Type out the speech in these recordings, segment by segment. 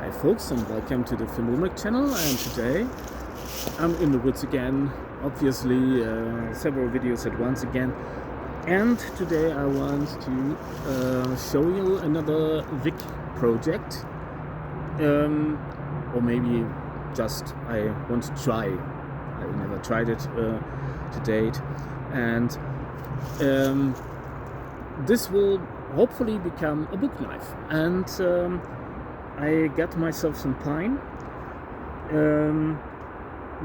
Hi folks, and welcome to the Filmomic channel. And today I'm in the woods again, obviously several videos at once again. And today I want to show you another VIC project, or maybe just I want to try. I never tried it to date, and this will hopefully become a book knife. And I got myself some pine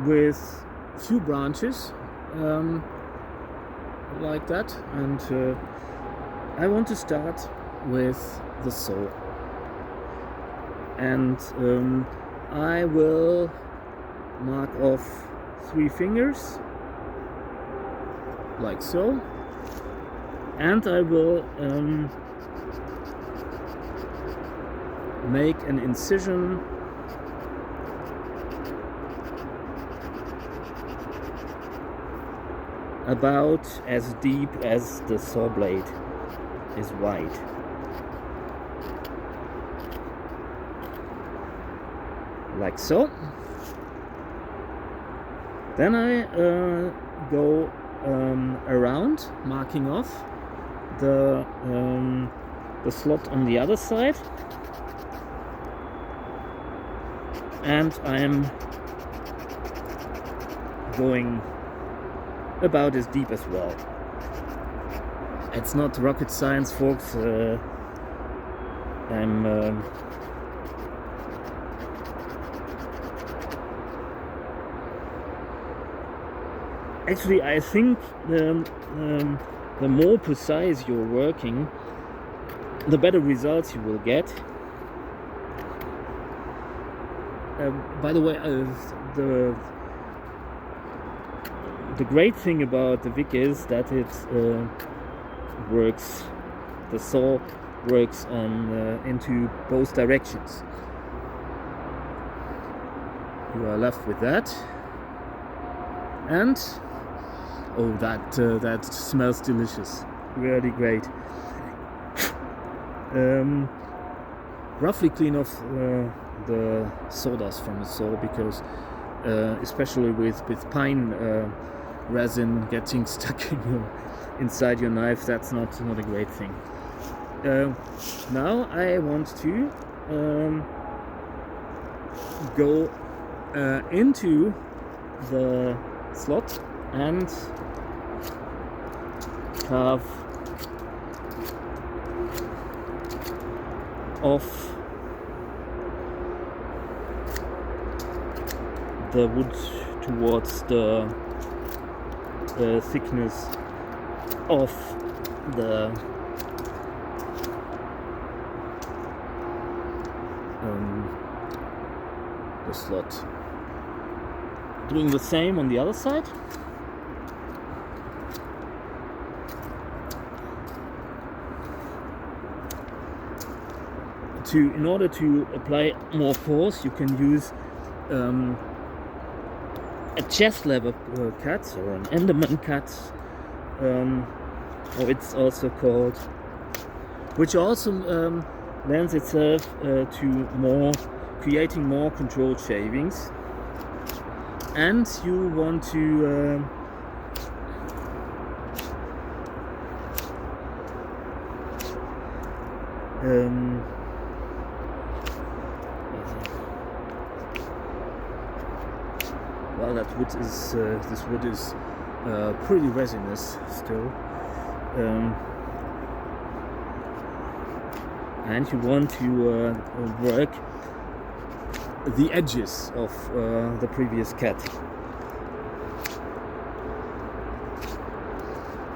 with few branches like that, and I want to start with the saw, and I will mark off 3 fingers like so, and I will make an incision about as deep as the saw blade is wide. Like so. Then I go around, marking off the slot on the other side, and I'm going about as deep as well. It's not rocket science, folks. Actually, I think the more precise you're working, the better results you will get. By the way, the great thing about the VIC is that it works. The saw works on into both directions. You are left with that, and oh, that smells delicious. Really great. Roughly clean off the sawdust from the saw, because especially with pine resin getting stuck inside your knife, that's not a great thing. Now I want to go into the slot and carve off the wood towards the thickness of the slot. Doing the same on the other side. In order to apply more force, you can use a chest level cut, or an Enderman cut, or it's also called, which also lends itself to creating more controlled shavings. And you want to well, that wood is this wood is pretty resinous still, and you want to work the edges of the previous cut.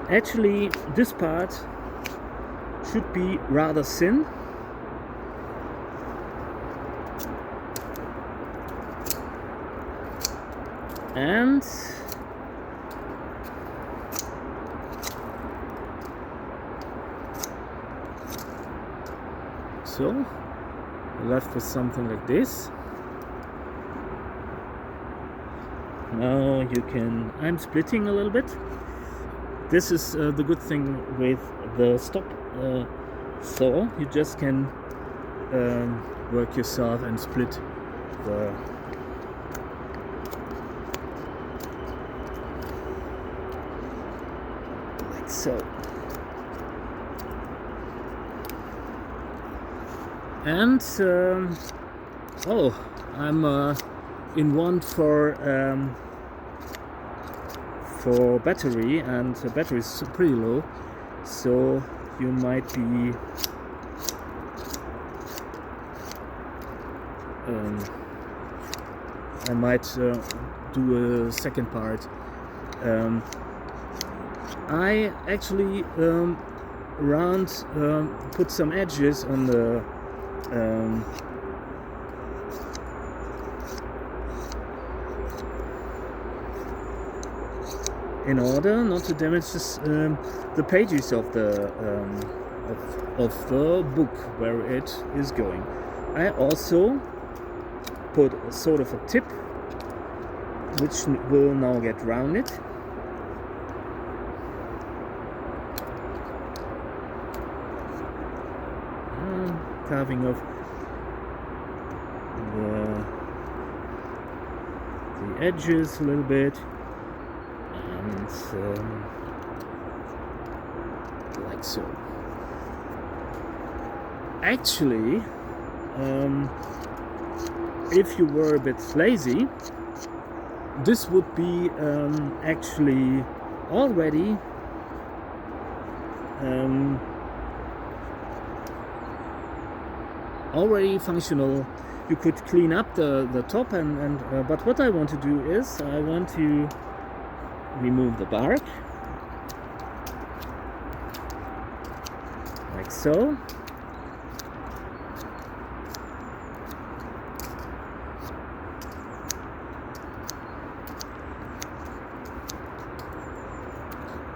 Actually, this part should be rather thin, and so left with something like this. Now you can, I'm splitting a little bit. This is the good thing with the stop saw. You just can work yourself and split the like so. And oh, I'm in want for battery, and the battery is pretty low, so you might be I might do a second part. I actually put some edges on the in order not to damage the pages of the book where it is going. I also put a sort of a tip which will now get rounded. Carving of the edges a little bit, and like so. Actually, if you were a bit lazy, this would be actually already functional. You could clean up the top and but what I want to do is I want to remove the bark like so.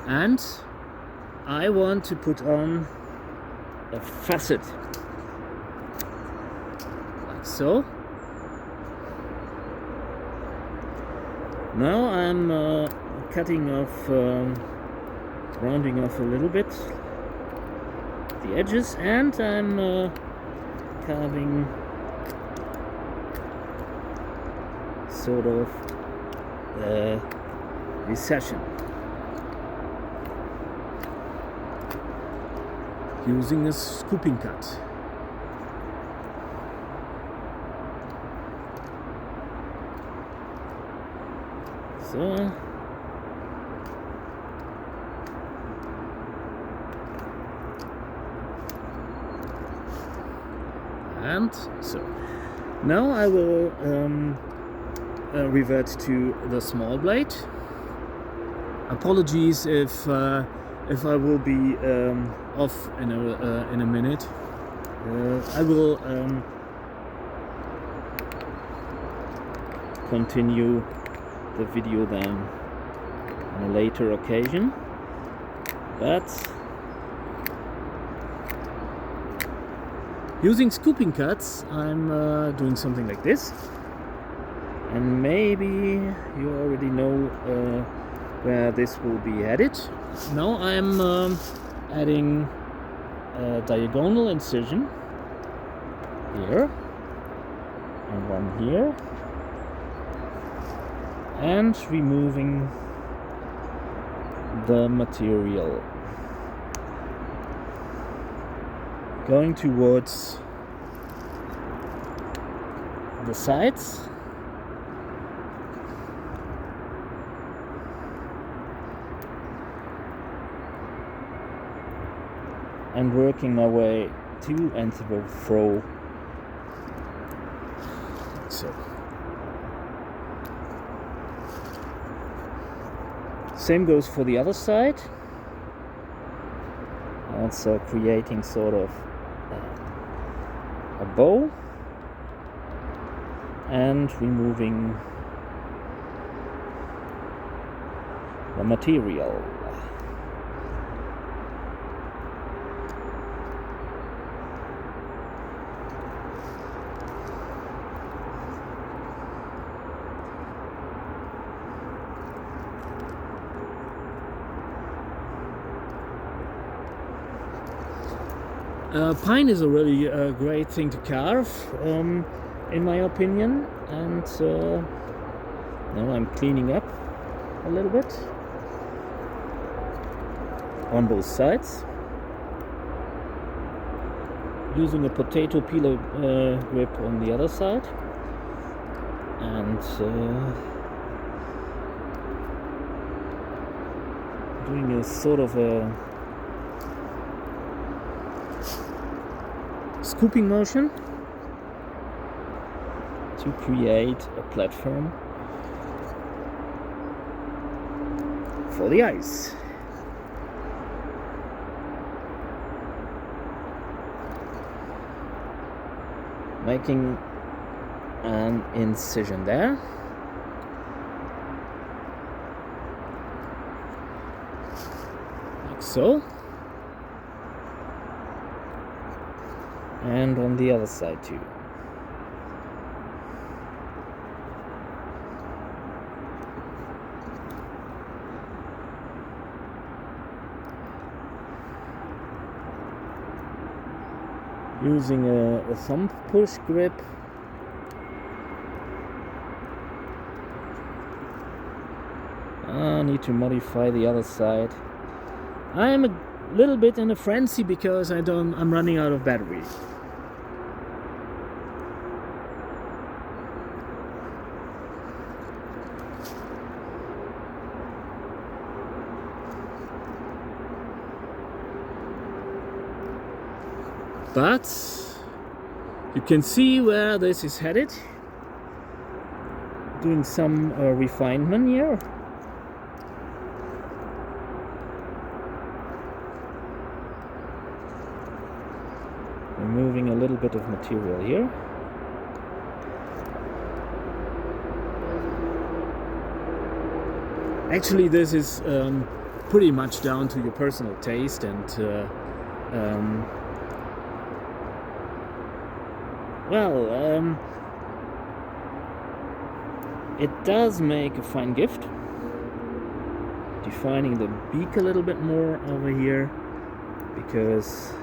And I want to put on a facet like so. Now I'm cutting off, rounding off a little bit the edges, and I'm carving sort of recession using a scooping cut. So and so now I will revert to the small blade. Apologies if I will be off in a minute. I will continue the video then on a later occasion, but using scooping cuts I'm doing something like this, and maybe you already know where this will be headed. Now I'm adding a diagonal incision here and one here, and removing the material, going towards the sides. And working my way to and fro. So same goes for the other side. Also creating sort of a bow and removing the material. Pine is a really great thing to carve, in my opinion, and now I'm cleaning up a little bit on both sides, using a potato peeler grip on the other side, and doing a sort of a scooping motion to create a platform for the ice. Making an incision there. Like so. And on the other side too. Using a thumb push grip, I need to modify the other side. I am a little bit in a frenzy because I'm running out of battery. But you can see where this is headed. Doing some refinement here. Removing a little bit of material here. Actually, this is pretty much down to your personal taste, and it does make a fine gift. Defining the beak a little bit more over here, because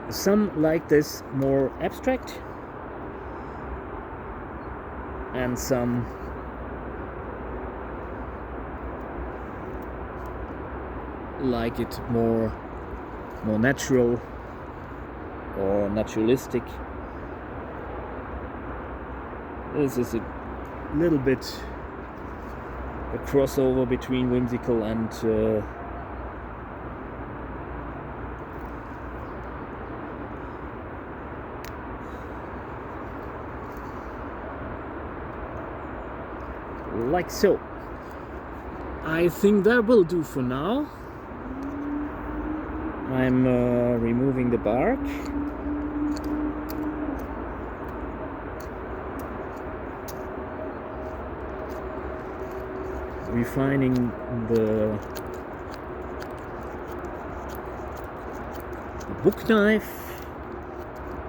some like this more abstract, and some like it more natural or naturalistic. This is a little bit a crossover between whimsical and like so. I think that will do for now. I'm removing the bark. Refining the book knife,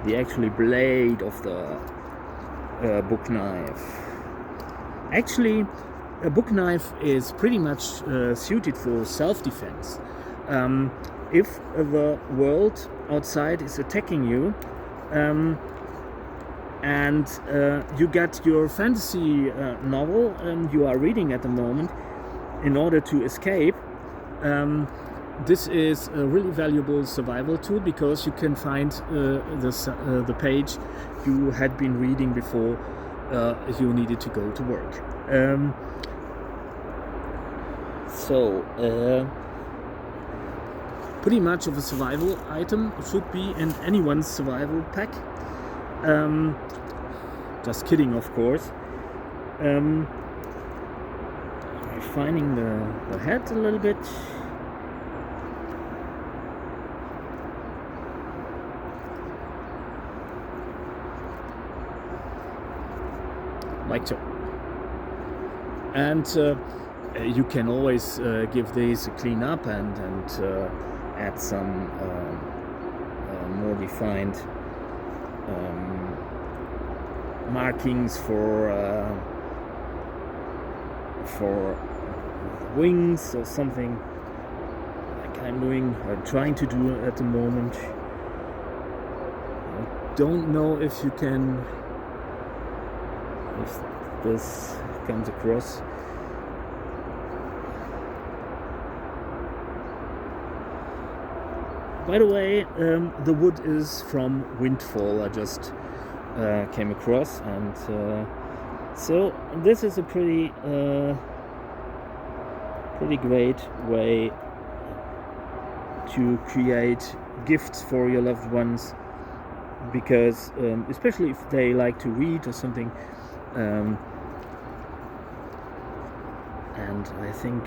the actual blade of the book knife. Actually, a book knife is pretty much suited for self-defense. If the world outside is attacking you, and you get your fantasy novel you are reading at the moment in order to escape, this is a really valuable survival tool, because you can find the page you had been reading before you needed to go to work. Pretty much of a survival item should be in anyone's survival pack. Just kidding, of course. Refining the head a little bit. Like so. And you can always give these a clean up and add some more defined markings for wings or something like I'm trying to do at the moment. I don't know if this comes across. By the way, the wood is from Windfall. I just came across, and so this is a pretty great way to create gifts for your loved ones, because especially if they like to read or something, and I think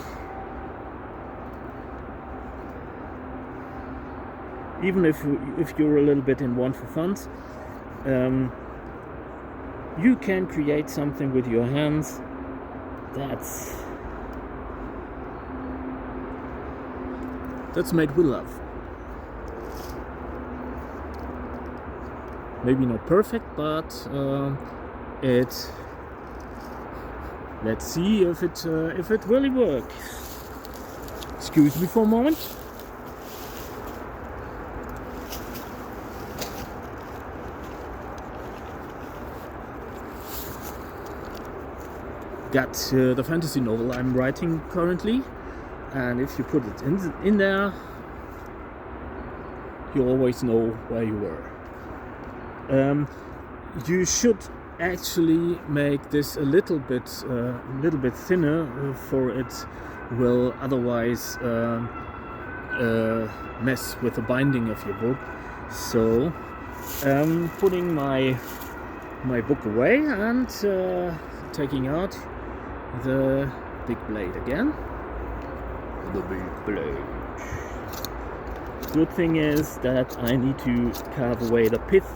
even if you're a little bit in want for funds, you can create something with your hands that's made with love. Maybe not perfect, but let's see if it really works. Excuse me for a moment. Got the fantasy novel I'm writing currently, and if you put it in there, you always know where you were. You should actually make this a little bit thinner, for it will otherwise mess with the binding of your book. So putting my book away and taking out the big blade again. The big blade. Good thing is that I need to carve away the pith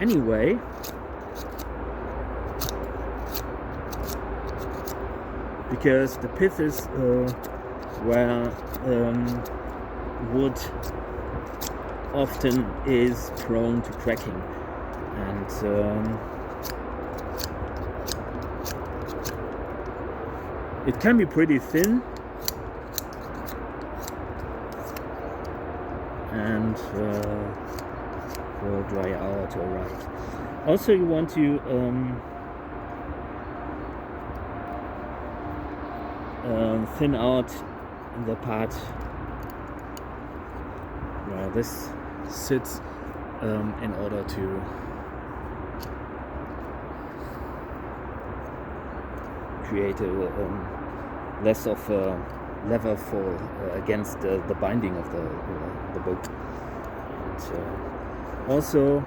anyway, because the pith is where wood often is prone to cracking, and it can be pretty thin, and will dry out alright. Also, you want to thin out the part where this sits, in order to create a less of a lever for against the binding of the book. And also,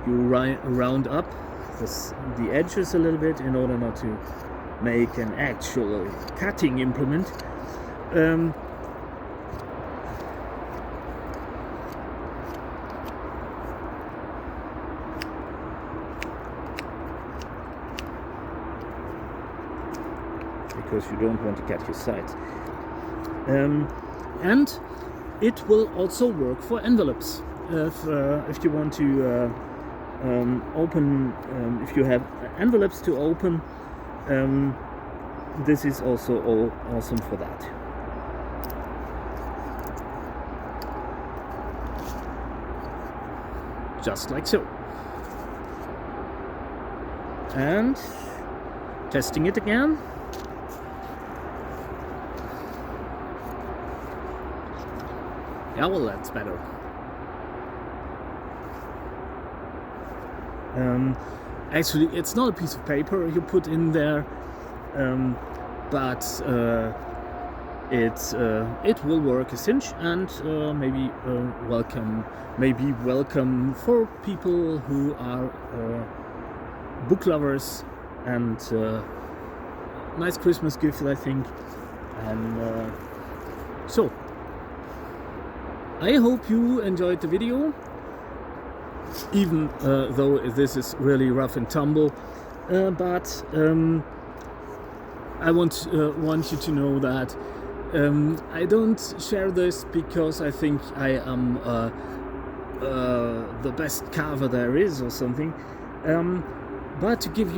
you round up the edges a little bit in order not to make an actual cutting implement. Because you don't want to cut your sides. And it will also work for envelopes. If you want to open, if you have envelopes to open, this is also awesome for that. Just like so. And testing it again. Yeah, well, that's better. Actually, it's not a piece of paper you put in there, but it will work a cinch, and maybe welcome for people who are book lovers, and nice Christmas gift, I think. And so I hope you enjoyed the video, even though this is really rough and tumble, but I want you to know that I don't share this because I think I am the best carver there is or something, but to give you